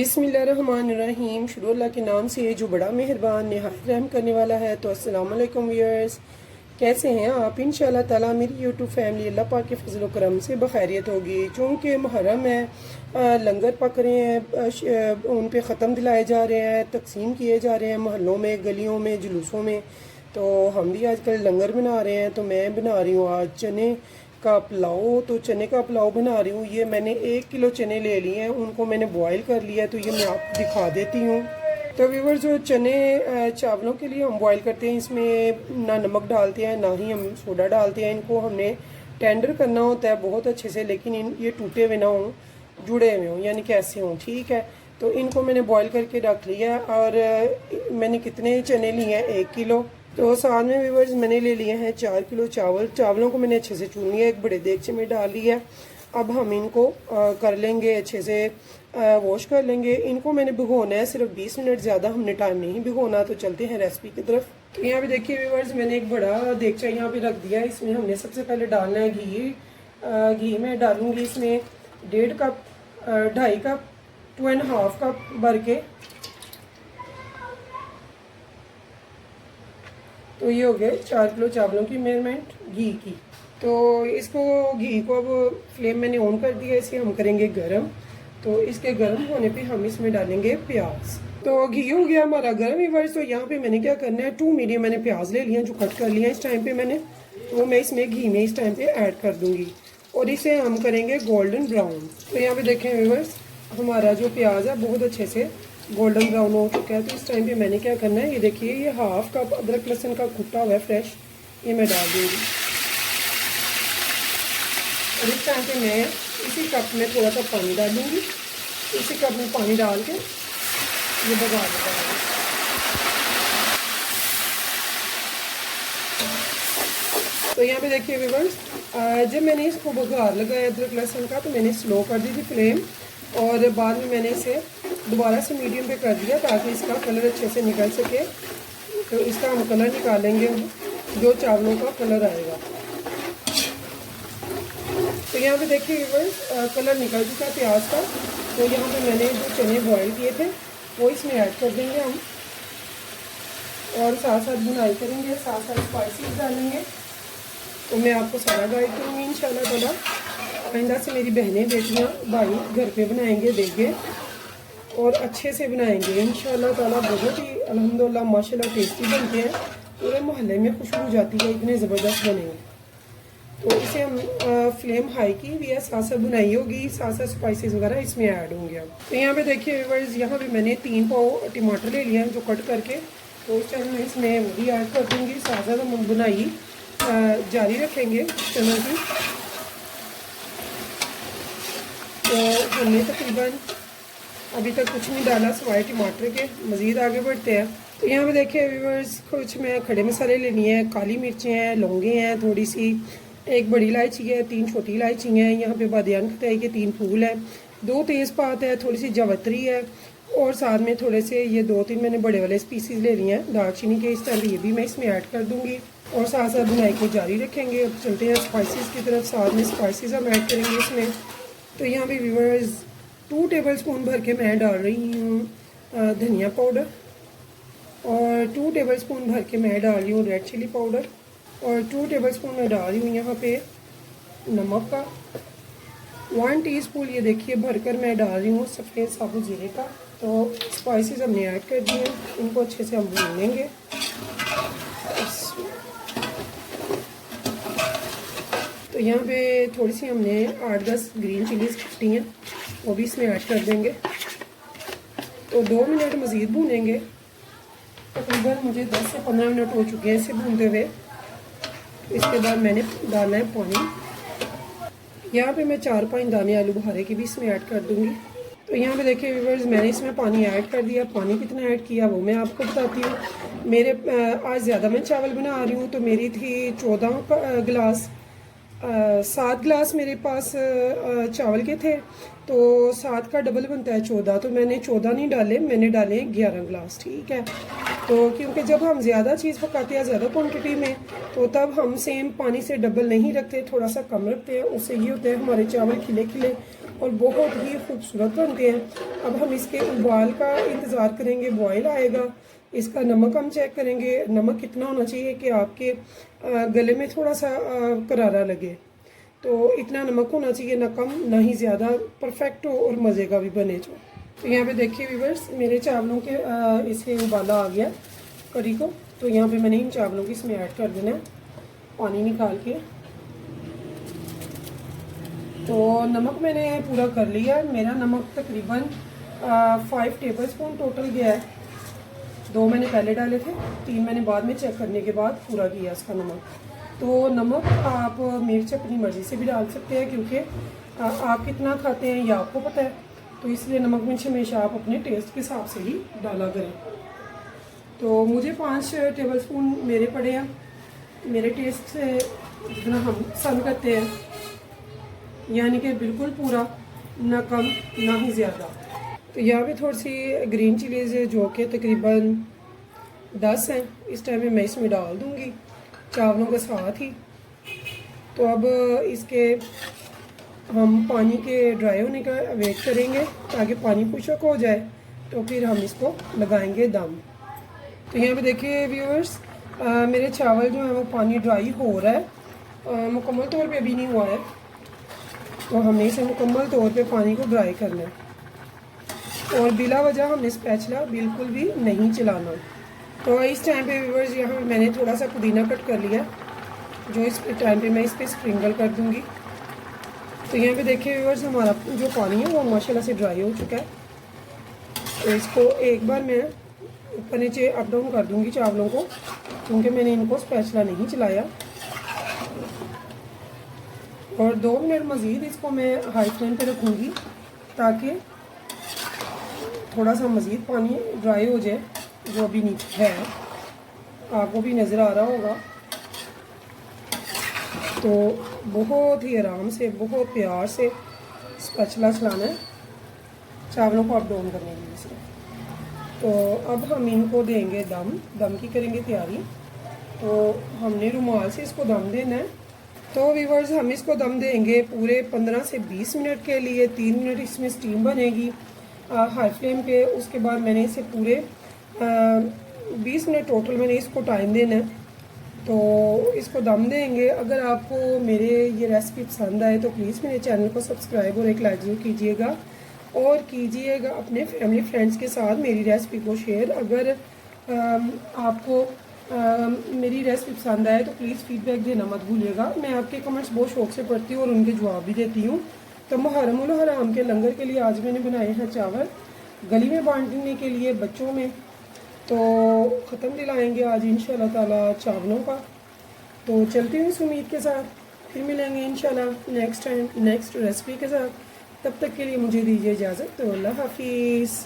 बिस्मिल्लाहिर्रहमानिर्रहीम। शुरू अल्लाह के नाम से जो बड़ा मेहरबान निहायत रहम करने वाला है। तो अस्सलाम वालेकुम व्यूअर्स, कैसे हैं आप? इंशाअल्लाह ताला मेरी यूट्यूब फैमिली अल्लाह पाक के फजल करम से बखैरियत होगी। चूँकि मुहर्रम है, लंगर पक रहे हैं, उन पे ख़त्म दिलाए जा रहे हैं, तकसीम किए जा रहे हैं मोहल्लों में, गलियों में, जुलूसों में। तो हम भी आजकल लंगर बना रहे हैं। तो मैं बना रही हूँ आज चने का पुलाव। तो चने का पुलाव बना रही हूँ। ये मैंने 1 किलो चने ले लिए हैं, उनको मैंने बॉईल कर लिया है। तो ये मैं आपको दिखा देती हूँ। तो व्यूअर्स, जो चने चावलों के लिए हम बॉईल करते हैं, इसमें ना नमक डालते हैं ना ही हम सोडा डालते हैं। इनको हमने टेंडर करना होता है बहुत अच्छे से, लेकिन ये टूटे हुए ना हों, जुड़े हुए हों, यानी कैसे हों, ठीक है। तो इनको मैंने बॉईल करके रख लिया। और मैंने कितने चने लिए हैं? 1 किलो। तो साथ में व्यूअर्स मैंने ले लिए हैं 4 किलो चावल। चावलों को मैंने अच्छे से चुन लिया, एक बड़े देगचे में डाल लिया। अब हम इनको कर लेंगे अच्छे से, वॉश कर लेंगे। इनको मैंने भिगोना है सिर्फ 20 मिनट, ज़्यादा हमने टाइम नहीं भिगोना। तो चलते हैं रेसिपी की तरफ। तो यहाँ पे देखिए व्यूअर्स, मैंने एक बड़ा देगचा यहाँ पे रख दिया है। इसमें हमने सबसे पहले डालना है घी। घी में डालूंगी इसमें 1.5 कप, 2.5 कप, 2.5 कप भर के। तो ये हो गए 4 किलो चावलों की मेजरमेंट घी की। तो इसको घी को अब फ्लेम मैंने ऑन कर दिया, इसे हम करेंगे गरम। तो इसके गर्म होने पे हम इसमें डालेंगे प्याज। तो घी हो गया हमारा गर्म व्यूअर्स। तो यहाँ पे मैंने क्या करना है, 2 मीडियम मैंने प्याज ले लिया जो कट कर लिया इस टाइम पे मैंने। वो मैं इसमें घी में इस टाइम पे ऐड कर दूंगी और इसे हम करेंगे गोल्डन ब्राउन। तो यहाँ पे देखें व्यूअर्स, हमारा जो प्याज है बहुत अच्छे से गोल्डन ब्राउन हो चुका है। तो इस टाइम पे मैंने क्या करना है, ये देखिए ये 1/2 कप अदरक लहसुन का कुटा हुआ है फ्रेश, ये मैं डाल दूँगी। और इस टाइम पे मैं इसी कप में थोड़ा सा पानी डालूँगी। इसी कप में पानी डाल के ये बघार लगाऊंगी। तो यहाँ पे देखिए व्यूअर्स, जब मैंने इसको बघार लगाया अदरक लहसुन का, तो मैंने स्लो कर दी थी फ्लेम, और बाद में मैंने इसे दोबारा से मीडियम पे कर दिया ताकि इसका कलर अच्छे से निकल सके। तो इसका हम कलर निकालेंगे जो चावलों का कलर आएगा। तो यहाँ पे देखिए व्यूअर्स, कलर निकल चुका है प्याज का। तो यहाँ पे मैंने जो चने बॉईल किए थे वो इसमें ऐड कर देंगे हम, और साथ साथ बुनाई करेंगे, साथ साथ स्पाइसेस डालेंगे। तो मैं आपको सारा गाइड करूँगी इंशाल्लाह ताला। आइंदा से मेरी बहनें, बेटियाँ, भाई घर पे बनाएंगे, देंगे और अच्छे से बनाएंगे इंशाल्लाह ताला। बहुत ही अल्हम्दुलिल्लाह माशाल्लाह टेस्टी बनते हैं, पूरे मोहल्ले में खुशबू जाती है, इतने ज़बरदस्त बनेंगे। तो इसे हम फ्लेम हाई की भी है, साथ साथ बुनाई होगी, साथ साथ स्पाइसेस वगैरह इसमें ऐड होंगे। अब तो यहाँ पे देखिए व्यूअर्स, यहाँ पे मैंने 3 पाव टमाटर ले लिया है जो कट करके। तो उस टाइम मैं इसमें वो भी ऐड कर दूँगी, साथ साथ हम बुनाई जारी रखेंगे चने की। तो हमने तकरीबन अभी तक कुछ नहीं डाला सिवाय टमाटर के, मज़ीद आगे बढ़ते हैं। तो यहाँ पे देखिए व्यूअर्स, कुछ मैं खड़े मसाले लेनी है, काली मिर्चें हैं, लौंगे हैं थोड़ी सी, 1 बड़ी इलायची है, 3 छोटी इलायची हैं, यहाँ पे बादियान खटाई के 3 फूल हैं, 2 तेज़पात है, थोड़ी सी जावित्री है, और साथ में थोड़े से ये 2-3 मैंने बड़े वाले स्पीसीज ले लिए हैं दालचीनी के। इस टाइम ये भी मैं इसमें ऐड कर दूँगी और साथ साथ बुनाई को जारी रखेंगे। अब चलते हैं स्पाइसेस की तरफ। साथ में स्पाइसेस हम ऐड करेंगे इसमें। तो यहाँ पे व्यूअर्स 2 टेबलस्पून भर के मैं डाल रही हूँ धनिया पाउडर, और 2 टेबलस्पून भर के मैं डाल रही हूँ रेड चिली पाउडर, और 2 टेबलस्पून मैं डाल रही हूँ यहाँ पे नमक का। 1 टीस्पून ये देखिए भरकर मैं डाल रही हूँ सफ़ेद साबुत ज़ीरे का। तो स्पाइसेस हमने ऐड कर दिए, इनको अच्छे से हम भून लेंगे। तो यहाँ पे थोड़ी सी हमने 8-10 ग्रीन चिलीज़ काटी हैं, वो भी इसमें ऐड कर देंगे। तो 2 मिनट मज़ीद भूनेंगे। तकरीबन मुझे 10 से 15 मिनट हो चुके हैं इसे भूनते हुए। इसके बाद मैंने डालना है पानी। यहाँ पे मैं 4-5 दाने आलू बुखारे की भी इसमें ऐड कर दूँगी। तो यहाँ पे देखिए व्यूअर्स, मैंने इसमें पानी ऐड कर दिया। पानी कितना ऐड किया वो मैं आपको बताती हूँ। मेरे आज ज़्यादा मैं चावल बना रही हूँ, तो मेरी थी 14 गिलास, 7 गिलास मेरे पास चावल के थे। तो 7 का डबल बनता है 14। तो मैंने 14 नहीं डाले, मैंने डाले 11 गिलास, ठीक है। तो क्योंकि जब हम ज़्यादा चीज़ पकाते हैं ज़्यादा क्वांटिटी में, तो तब हम सेम पानी से डबल नहीं रखते, थोड़ा सा कम रखते हैं। उससे ये होता है हमारे चावल खिले खिले और बहुत ही खूबसूरत बनते हैं। अब हम इसके उबाल का इंतज़ार करेंगे, बॉयल आएगा। इसका नमक हम चेक करेंगे, नमक कितना होना चाहिए कि आपके गले में थोड़ा सा करारा लगे। तो इतना नमक होना चाहिए, ना कम ना ही ज़्यादा, परफेक्ट हो और मज़े का भी बने जो। तो यहाँ पे देखिए व्यूअर्स, मेरे चावलों के इसे उबाला आ गया करी को। तो यहाँ पे मैंने इन चावलों को इसमें ऐड कर देना है पानी निकाल के। तो नमक मैंने पूरा कर लिया। मेरा नमक तकरीबन 5 टेबल स्पून टोटल गया है। 2 मैंने पहले डाले थे, 3 मैंने बाद में चेक करने के बाद पूरा किया इसका नमक। तो नमक आप मिर्च अपनी मर्ज़ी से भी डाल सकते हैं, क्योंकि आप कितना खाते हैं ये आपको पता है। तो इसलिए नमक मिर्च हमेशा आप अपने टेस्ट के हिसाब से ही डाला करें। तो मुझे 5 टेबल स्पून मेरे पड़े हैं, मेरे टेस्ट से जितना हम पसंद करते हैं, यानी कि बिल्कुल पूरा, ना कम ना ही ज़्यादा। तो यहाँ पे थोड़ी सी ग्रीन चिलीज़ जो कि तकरीबन 10 हैं, इस टाइम में मैं इसमें डाल दूँगी चावलों के साथ ही। तो अब इसके हम पानी के ड्राई होने का वेट करेंगे ताकि पानी खुशक हो जाए, तो फिर हम इसको लगाएंगे दम। तो यहाँ पे देखिए व्यूअर्स, मेरे चावल जो है वो पानी ड्राई हो रहा है, मुकम्मल तौर पे अभी नहीं हुआ है। तो हमने इसे मुकम्मल तौर पे पानी को ड्राई करना है और बिला वजह हमने स्पैचुला बिल्कुल भी नहीं चलाना। तो इस टाइम पे व्यूअर्स यहाँ मैंने थोड़ा सा पुदीना कट कर लिया, जो इस टाइम पे मैं इस पर स्प्रिंकल कर दूँगी। तो यहाँ पे देखिए व्यूअर्स, हमारा जो पानी है वो माशाल्लाह से ड्राई हो चुका है। तो इसको एक बार मैं ऊपर नीचे अप डाउन कर दूँगी चावलों को, क्योंकि मैंने इनको स्पैचुला नहीं चलाया। और 2 मिनट मज़ीद इसको मैं हाई फ्लेम पे रखूँगी ताकि थोड़ा सा मज़ीद पानी ड्राई हो जाए, जो अभी नीचे है, आपको भी नज़र आ रहा होगा। तो बहुत ही आराम से, बहुत प्यार से स्पैचुला चलाना है चावलों को अप डाउन करने के लिए सिर्फ। तो अब हम इनको देंगे दम की करेंगे तैयारी। तो हमने रुमाल से इसको दम देना है। तो व्यूअर्स, हम इसको दम देंगे पूरे 15 से 20 मिनट के लिए। 3 मिनट इसमें स्टीम बनेगी हाई फ्लेम पे। उसके बाद मैंने इसे पूरे 20 मिनट टोटल मैंने इसको टाइम देना है। तो इसको दम देंगे। अगर आपको मेरे ये रेसिपी पसंद आए तो प्लीज़ मेरे चैनल को सब्सक्राइब और एक लाइक जरूर कीजिएगा, और कीजिएगा अपने फैमिली फ्रेंड्स के साथ मेरी रेसिपी को शेयर। अगर आपको मेरी रेसिपी पसंद आए तो प्लीज़ फीडबैक देना मत भूलिएगा। मैं आपके कमेंट्स बहुत शौक से पढ़ती हूँ और उनके जवाब भी देती हूँ। तो मुहर्रम उल हराम के लंगर के लिए आज मैंने बनाए हैं चावल, गली में बांटने के लिए बच्चों में। तो ख़त्म दिलाएंगे आज इंशाल्लाह ताला चावलों का। तो चलती हूँ इस उम्मीद के साथ, फिर मिलेंगे इंशाल्लाह नेक्स्ट टाइम नेक्स्ट रेसिपी के साथ। तब तक के लिए मुझे दीजिए इजाज़त। तो अल्लाह हाफिज़।